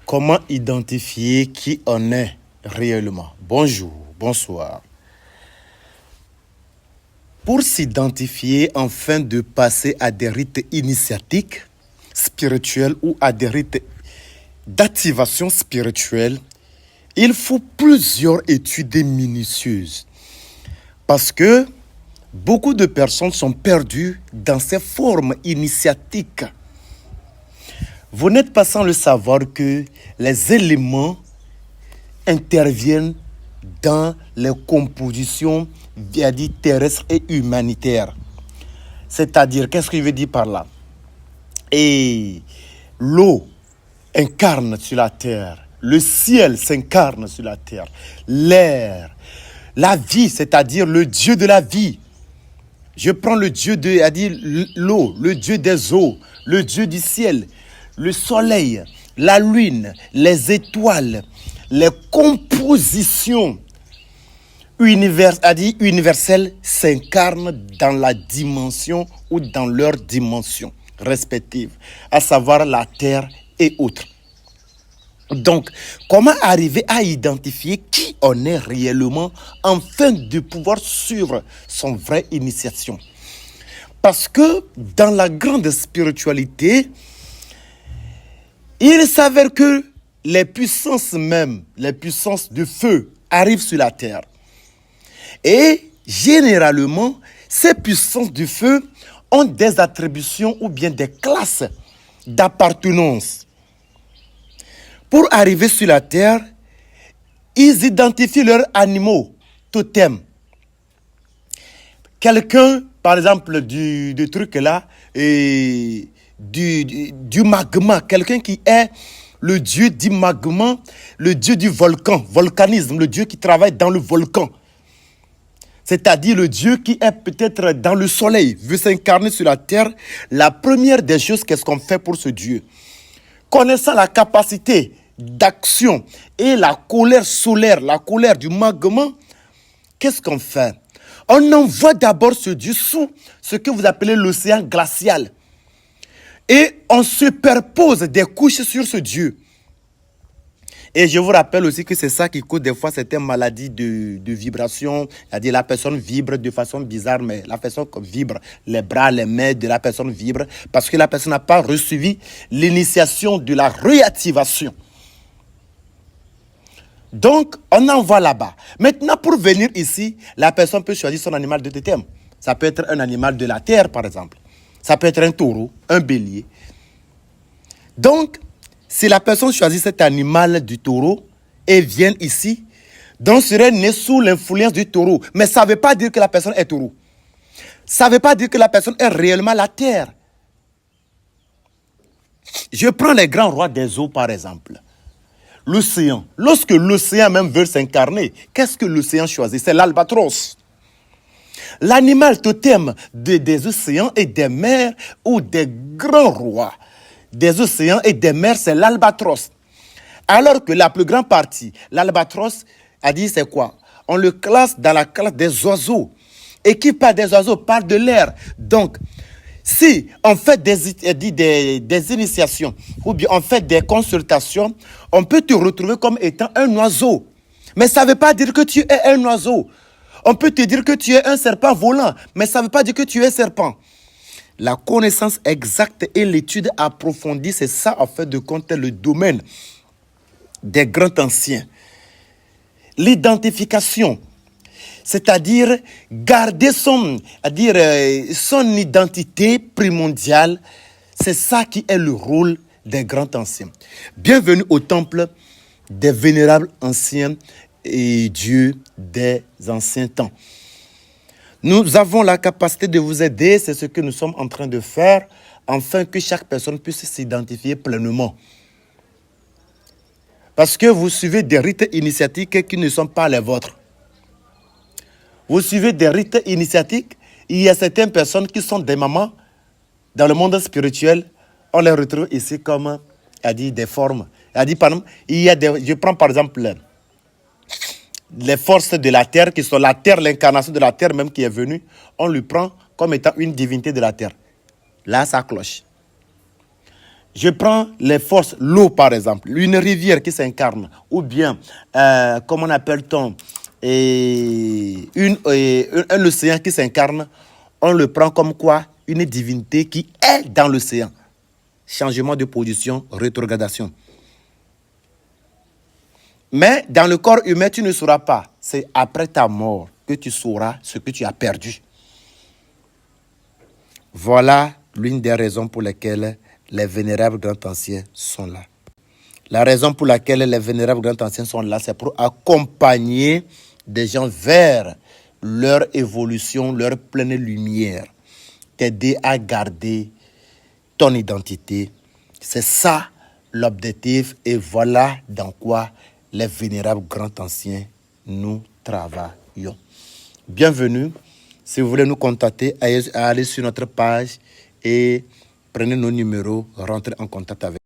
Comment identifier qui on est réellement? Bonjour, bonsoir. Pour s'identifier afin de passer à des rites initiatiques spirituels ou à des rites d'activation spirituelle, il faut plusieurs études minutieuses. Parce que beaucoup de personnes sont perdues dans ces formes initiatiques. Vous n'êtes pas sans le savoir que les éléments interviennent dans les compositions terrestres et humanitaires. C'est-à-dire, qu'est-ce que je veux dire par là? Et l'eau incarne sur la terre, le ciel s'incarne sur la terre, l'air, la vie, c'est-à-dire le Dieu de la vie. Je prends le Dieu de l'eau, le Dieu des eaux, le Dieu du ciel, le soleil, la lune, les étoiles, les compositions universelles s'incarnent dans la dimension ou dans leur dimension respective, à savoir la terre et autres. Donc, comment arriver à identifier qui on est réellement afin de pouvoir suivre son vraie initiation? Parce que dans la grande spiritualité, il s'avère que les puissances même, les puissances de feu arrivent sur la terre. Et généralement, ces puissances du feu ont des attributions ou bien des classes d'appartenance. Pour arriver sur la terre, ils identifient leurs animaux, totems. Quelqu'un, par exemple, du truc là, du magma, quelqu'un qui est le dieu du magma, le dieu du volcanisme, le dieu qui travaille dans le volcan. C'est-à-dire le Dieu qui est peut-être dans le soleil, veut s'incarner sur la terre. La première des choses, qu'est-ce qu'on fait pour ce Dieu? Connaissant la capacité d'action et la colère solaire, la colère du magma, qu'est-ce qu'on fait? On envoie d'abord ce Dieu sous ce que vous appelez l'océan glacial. Et on superpose des couches sur ce Dieu. Et je vous rappelle aussi que c'est ça qui cause des fois certaines maladies de vibration. C'est-à-dire la personne vibre de façon bizarre, mais la personne vibre, les bras, les mains de la personne vibrent parce que la personne n'a pas reçu l'initiation de la réactivation. Donc, on envoie là-bas. Maintenant, pour venir ici, la personne peut choisir son animal de totem. Ça peut être un animal de la terre, par exemple. Ça peut être un taureau, un bélier. Donc, si la personne choisit cet animal du taureau et vient ici, donc serait né sous l'influence du taureau. Mais ça ne veut pas dire que la personne est taureau. Ça ne veut pas dire que la personne est réellement la terre. Je prends les grands rois des eaux, par exemple. L'océan. Lorsque l'océan même veut s'incarner, qu'est-ce que l'océan choisit? C'est l'albatros. L'animal totem des océans et des mers ou des grands rois des océans et des mers, c'est l'albatros. Alors que la plus grande partie, l'albatros, a dit c'est quoi? On le classe dans la classe des oiseaux. Et qui parle des oiseaux parle de l'air. Donc, si on fait des initiations ou bien on fait des consultations, on peut te retrouver comme étant un oiseau. Mais ça ne veut pas dire que tu es un oiseau. On peut te dire que tu es un serpent volant, mais ça ne veut pas dire que tu es un serpent. La connaissance exacte et l'étude approfondie, c'est ça en fait de compte le domaine des grands anciens. L'identification, c'est-à-dire garder son identité primordiale, c'est ça qui est le rôle des grands anciens. Bienvenue au temple des vénérables anciens et dieux des anciens temps. Nous avons la capacité de vous aider, c'est ce que nous sommes en train de faire, afin que chaque personne puisse s'identifier pleinement. Parce que vous suivez des rites initiatiques qui ne sont pas les vôtres. Vous suivez des rites initiatiques, il y a certaines personnes qui sont des mamans dans le monde spirituel, on les retrouve ici comme des formes. Je prends par exemple les forces de la terre, qui sont la terre, l'incarnation de la terre même qui est venue, on lui prend comme étant une divinité de la terre. Là, ça cloche. Je prends les forces, l'eau par exemple, une rivière qui s'incarne, ou bien, comment appelle-t-on, un océan qui s'incarne, on le prend comme quoi? Une divinité qui est dans l'océan. Changement de position, rétrogradation. Mais dans le corps humain, tu ne sauras pas. C'est après ta mort que tu sauras ce que tu as perdu. Voilà l'une des raisons pour lesquelles les vénérables grands anciens sont là. La raison pour laquelle les vénérables grands anciens sont là, c'est pour accompagner des gens vers leur évolution, leur pleine lumière, t'aider à garder ton identité. C'est ça l'objectif et voilà dans quoi les vénérables grands anciens nous travaillons. Bienvenue. Si vous voulez nous contacter, allez sur notre page et prenez nos numéros, rentrez en contact avec nous.